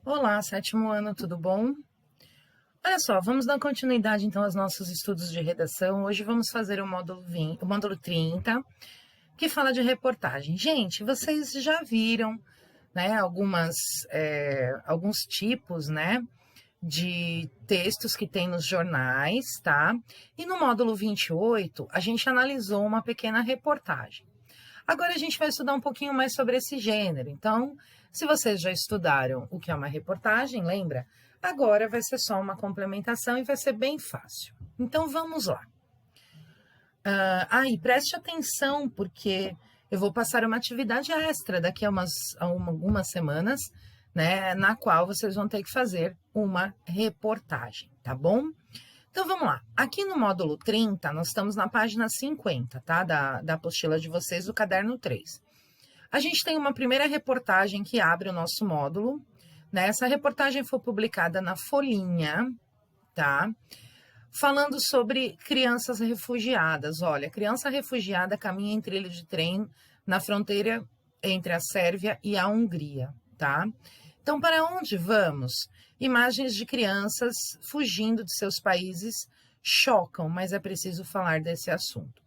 Olá, sétimo ano, tudo bom? Olha só, vamos dar continuidade então aos nossos estudos de redação. Hoje vamos fazer o módulo 20, o módulo 30, que fala de reportagem. Gente, vocês já viram, né, alguns tipos, né, de textos que tem nos jornais, tá? E no módulo 28, a gente analisou uma pequena reportagem. Agora a gente vai estudar um pouquinho mais sobre esse gênero. Então, se vocês já estudaram o que é uma reportagem, lembra? Agora vai ser só uma complementação e vai ser bem fácil. Então, vamos lá. E preste atenção, porque eu vou passar uma atividade extra daqui a algumas semanas, né? Na qual vocês vão ter que fazer uma reportagem, tá bom? Então, vamos lá. Aqui no módulo 30, nós estamos na página 50, tá? Da apostila de vocês, do caderno 3. A gente tem uma primeira reportagem que abre o nosso módulo, né? Essa reportagem foi publicada na Folhinha, tá? Falando sobre crianças refugiadas. Olha, criança refugiada caminha em trilho de trem na fronteira entre a Sérvia e a Hungria, tá? Então, para onde vamos? Imagens de crianças fugindo de seus países chocam, mas é preciso falar desse assunto.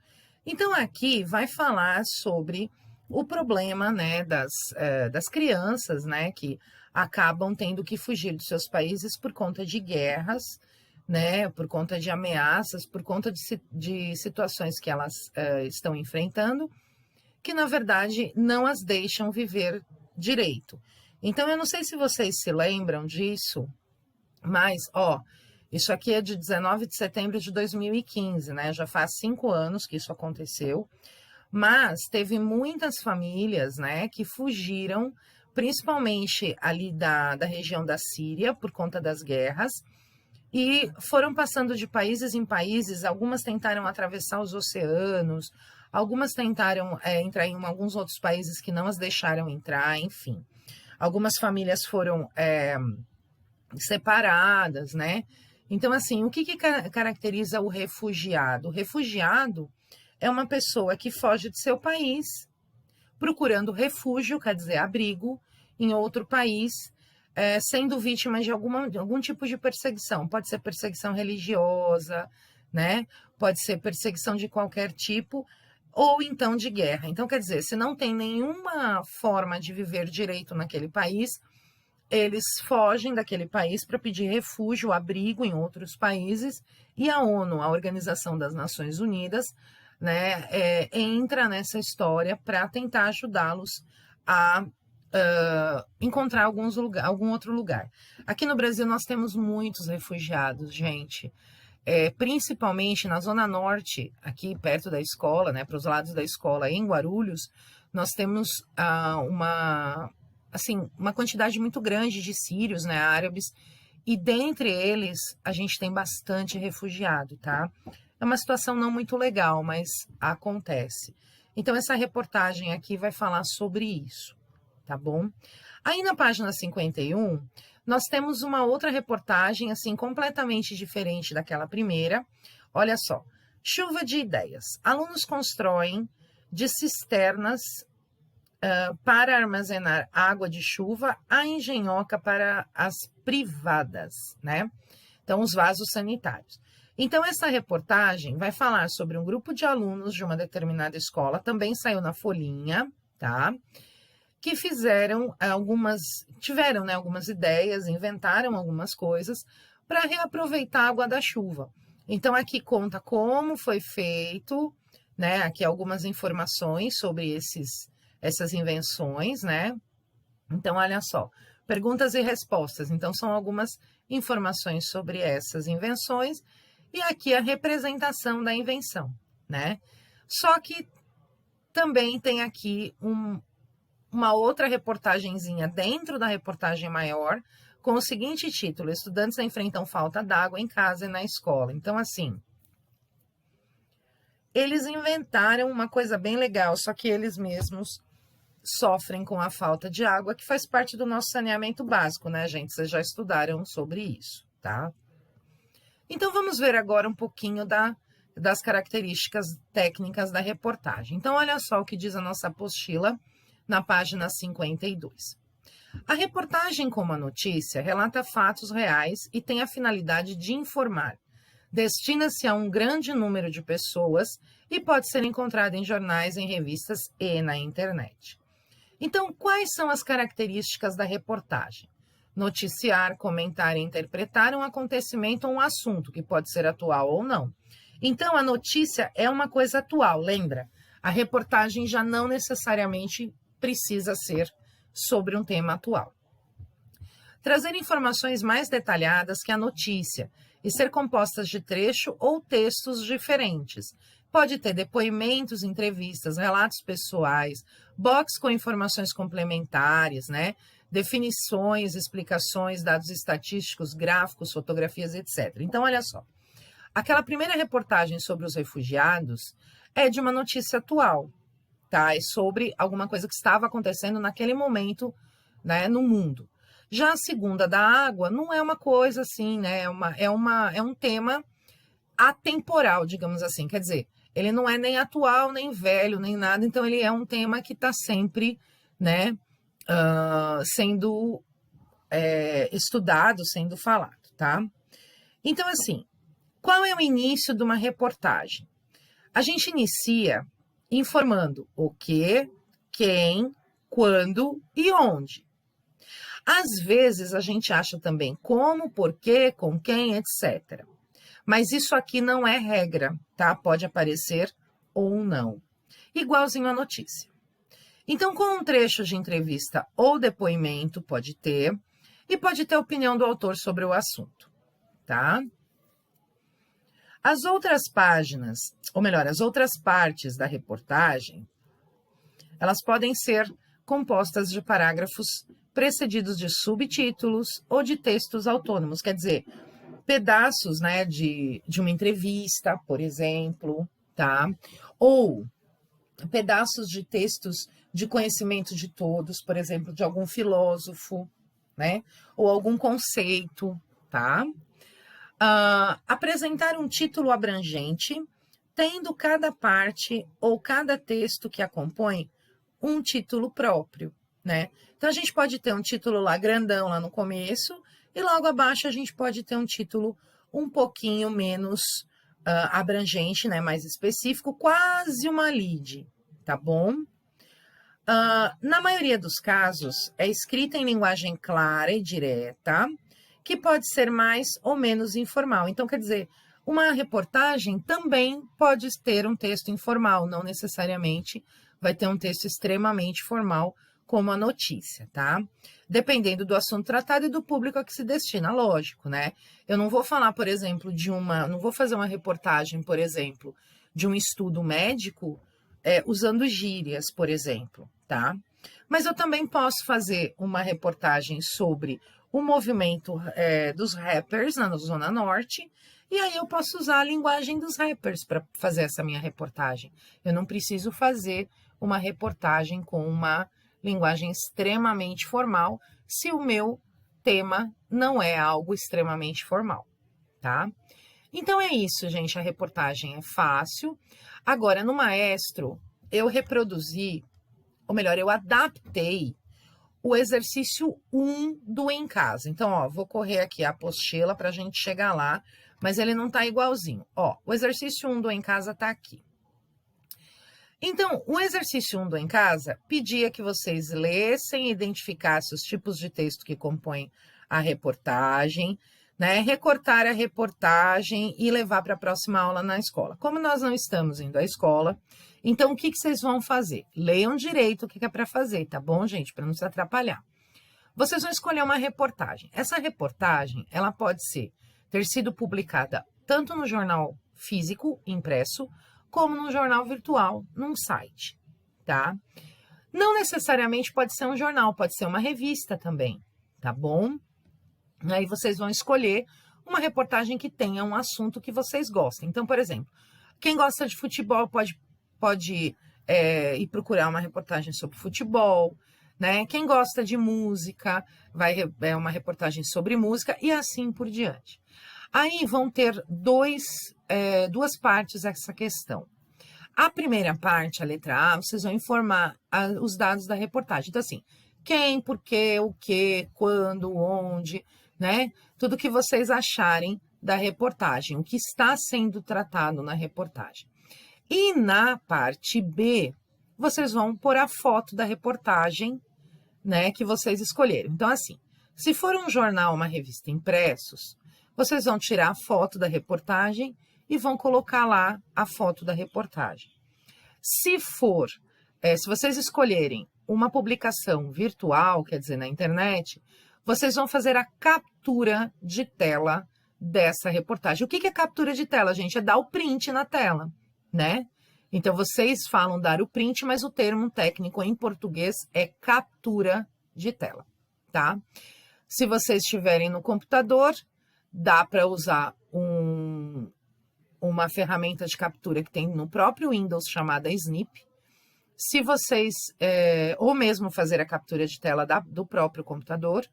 Então, aqui vai falar sobre o problema, né, das crianças, né, que acabam tendo que fugir dos seus países por conta de guerras, né, por conta de ameaças, por conta de situações que elas estão enfrentando, que na verdade não as deixam viver direito. Então, eu não sei se vocês se lembram disso, mas, isso aqui é de 19 de setembro de 2015, né? Já faz 5 anos que isso aconteceu, mas teve muitas famílias, né, que fugiram, principalmente ali da região da Síria, por conta das guerras, e foram passando de países em países. Algumas tentaram atravessar os oceanos, algumas tentaram entrar em alguns outros países que não as deixaram entrar, enfim. Algumas famílias foram separadas, né? Então, assim, o que caracteriza o refugiado? O refugiado é uma pessoa que foge de seu país, procurando refúgio, quer dizer, abrigo, em outro país, sendo vítima de algum tipo de perseguição. Pode ser perseguição religiosa, né? Pode ser perseguição de qualquer tipo, ou então de guerra. Então, quer dizer, se não tem nenhuma forma de viver direito naquele país, eles fogem daquele país para pedir refúgio, abrigo em outros países, e a ONU, a Organização das Nações Unidas, né, entra nessa história para tentar ajudá-los a encontrar algum outro lugar. Aqui no Brasil nós temos muitos refugiados, gente. Principalmente na Zona Norte, aqui perto da escola, né, para os lados da escola, em Guarulhos, nós temos uma quantidade muito grande de sírios, né, árabes, e dentre eles a gente tem bastante refugiado, tá? É uma situação não muito legal, mas acontece. Então, essa reportagem aqui vai falar sobre isso, tá bom? Aí na página 51, nós temos uma outra reportagem, assim, completamente diferente daquela primeira. Olha só, chuva de ideias. Alunos constroem de cisternas para armazenar água de chuva a engenhoca para as privadas, né? Então, os vasos sanitários. Então, essa reportagem vai falar sobre um grupo de alunos de uma determinada escola, também saiu na Folhinha, tá? Que tiveram, né, algumas ideias, inventaram algumas coisas para reaproveitar a água da chuva. Então, aqui conta como foi feito, né? Aqui algumas informações sobre essas invenções, né? Então, olha só, perguntas e respostas. Então, são algumas informações sobre essas invenções e aqui a representação da invenção, né? Só que também tem aqui uma outra reportagenzinha dentro da reportagem maior, com o seguinte título: estudantes enfrentam falta d'água em casa e na escola. Então, assim, eles inventaram uma coisa bem legal, só que eles mesmos sofrem com a falta de água, que faz parte do nosso saneamento básico, né, gente? Vocês já estudaram sobre isso, tá? Então, vamos ver agora um pouquinho das características técnicas da reportagem. Então, olha só o que diz a nossa apostila na página 52. A reportagem, como a notícia, relata fatos reais e tem a finalidade de informar. Destina-se a um grande número de pessoas e pode ser encontrada em jornais, em revistas e na internet. Então, quais são as características da reportagem? Noticiar, comentar e interpretar um acontecimento ou um assunto, que pode ser atual ou não. Então, a notícia é uma coisa atual, lembra? A reportagem já não necessariamente precisa ser sobre um tema atual. Trazer informações mais detalhadas que a notícia e ser compostas de trecho ou textos diferentes. Pode ter depoimentos, entrevistas, relatos pessoais, box com informações complementares, né? Definições, explicações, dados estatísticos, gráficos, fotografias, etc. Então, olha só. Aquela primeira reportagem sobre os refugiados é de uma notícia atual, tá? É sobre alguma coisa que estava acontecendo naquele momento, né, no mundo. Já a segunda da água não é uma coisa assim, né? É um tema atemporal, digamos assim. Quer dizer, ele não é nem atual, nem velho, nem nada. Então, ele é um tema que está sempre, né, sendo estudado, sendo falado, tá? Então, assim, qual é o início de uma reportagem? A gente inicia informando o que, quem, quando e onde. Às vezes, a gente acha também como, porquê, com quem, etc. Mas isso aqui não é regra, tá? Pode aparecer ou não. Igualzinho a notícia. Então, com um trecho de entrevista ou depoimento, pode ter, e pode ter a opinião do autor sobre o assunto, tá? As outras páginas, ou melhor, as outras partes da reportagem, elas podem ser compostas de parágrafos precedidos de subtítulos ou de textos autônomos, quer dizer, pedaços, né, de uma entrevista, por exemplo, tá? Ou pedaços de textos de conhecimento de todos, por exemplo, de algum filósofo, né? Ou algum conceito, tá? Apresentar um título abrangente, tendo cada parte ou cada texto que a compõe um título próprio, né? Então, a gente pode ter um título lá grandão lá no começo e logo abaixo a gente pode ter um título um pouquinho menos abrangente, né? Mais específico, quase uma lead, tá bom? Na maioria dos casos, é escrita em linguagem clara e direta, que pode ser mais ou menos informal. Então, quer dizer, uma reportagem também pode ter um texto informal, não necessariamente vai ter um texto extremamente formal, como a notícia, tá? Dependendo do assunto tratado e do público a que se destina, lógico, né? Eu não vou falar, por exemplo, não vou fazer uma reportagem, por exemplo, de um estudo médico usando gírias, por exemplo, tá? Mas eu também posso fazer uma reportagem sobre o movimento dos rappers na Zona Norte, e aí eu posso usar a linguagem dos rappers para fazer essa minha reportagem. Eu não preciso fazer uma reportagem com uma linguagem extremamente formal, se o meu tema não é algo extremamente formal, tá? Então é isso, gente, a reportagem é fácil. Agora, no Maestro, eu reproduzi, ou melhor, eu adaptei o exercício 1 do Em Casa. Então, ó, vou correr aqui a apostila para a gente chegar lá, mas ele não tá igualzinho. Ó, o exercício 1 do Em Casa tá aqui. Então, o exercício 1 do Em Casa pedia que vocês lessem e identificassem os tipos de texto que compõem a reportagem, né? Recortar a reportagem e levar para a próxima aula na escola. Como nós não estamos indo à escola, então o que vocês vão fazer? Leiam direito o que é para fazer, tá bom, gente? Para não se atrapalhar. Vocês vão escolher uma reportagem. Essa reportagem, ela pode ter sido publicada tanto no jornal físico, impresso, como no jornal virtual, num site, tá? Não necessariamente pode ser um jornal, pode ser uma revista também, tá bom? Aí vocês vão escolher uma reportagem que tenha um assunto que vocês gostem. Então, por exemplo, quem gosta de futebol pode ir procurar uma reportagem sobre futebol, né? Quem gosta de música vai uma reportagem sobre música e assim por diante. Aí vão ter duas partes essa questão. A primeira parte, a letra A, vocês vão informar os dados da reportagem. Então, assim, quem, por quê, o que, quando, onde, né? Tudo que vocês acharem da reportagem, o que está sendo tratado na reportagem. E na parte B, vocês vão pôr a foto da reportagem, né, que vocês escolheram. Então, assim, se for um jornal, uma revista impressos, vocês vão tirar a foto da reportagem e vão colocar lá a foto da reportagem. Se for, se vocês escolherem uma publicação virtual, quer dizer, na internet, vocês vão fazer a captura de tela dessa reportagem. O que é captura de tela, gente? É dar o print na tela, né? Então, vocês falam dar o print, mas o termo técnico em português é captura de tela, tá? Se vocês estiverem no computador, dá para usar uma ferramenta de captura que tem no próprio Windows chamada Snip. Se vocês, ou mesmo fazer a captura de tela do próprio computador,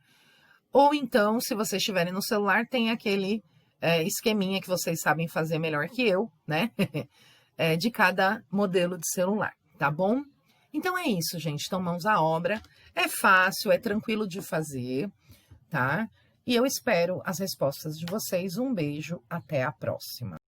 ou então, se vocês estiverem no celular, tem aquele esqueminha que vocês sabem fazer melhor que eu, né? De cada modelo de celular, tá bom? Então é isso, gente. Então, mãos à obra. É fácil, é tranquilo de fazer, tá? E eu espero as respostas de vocês. Um beijo, até a próxima.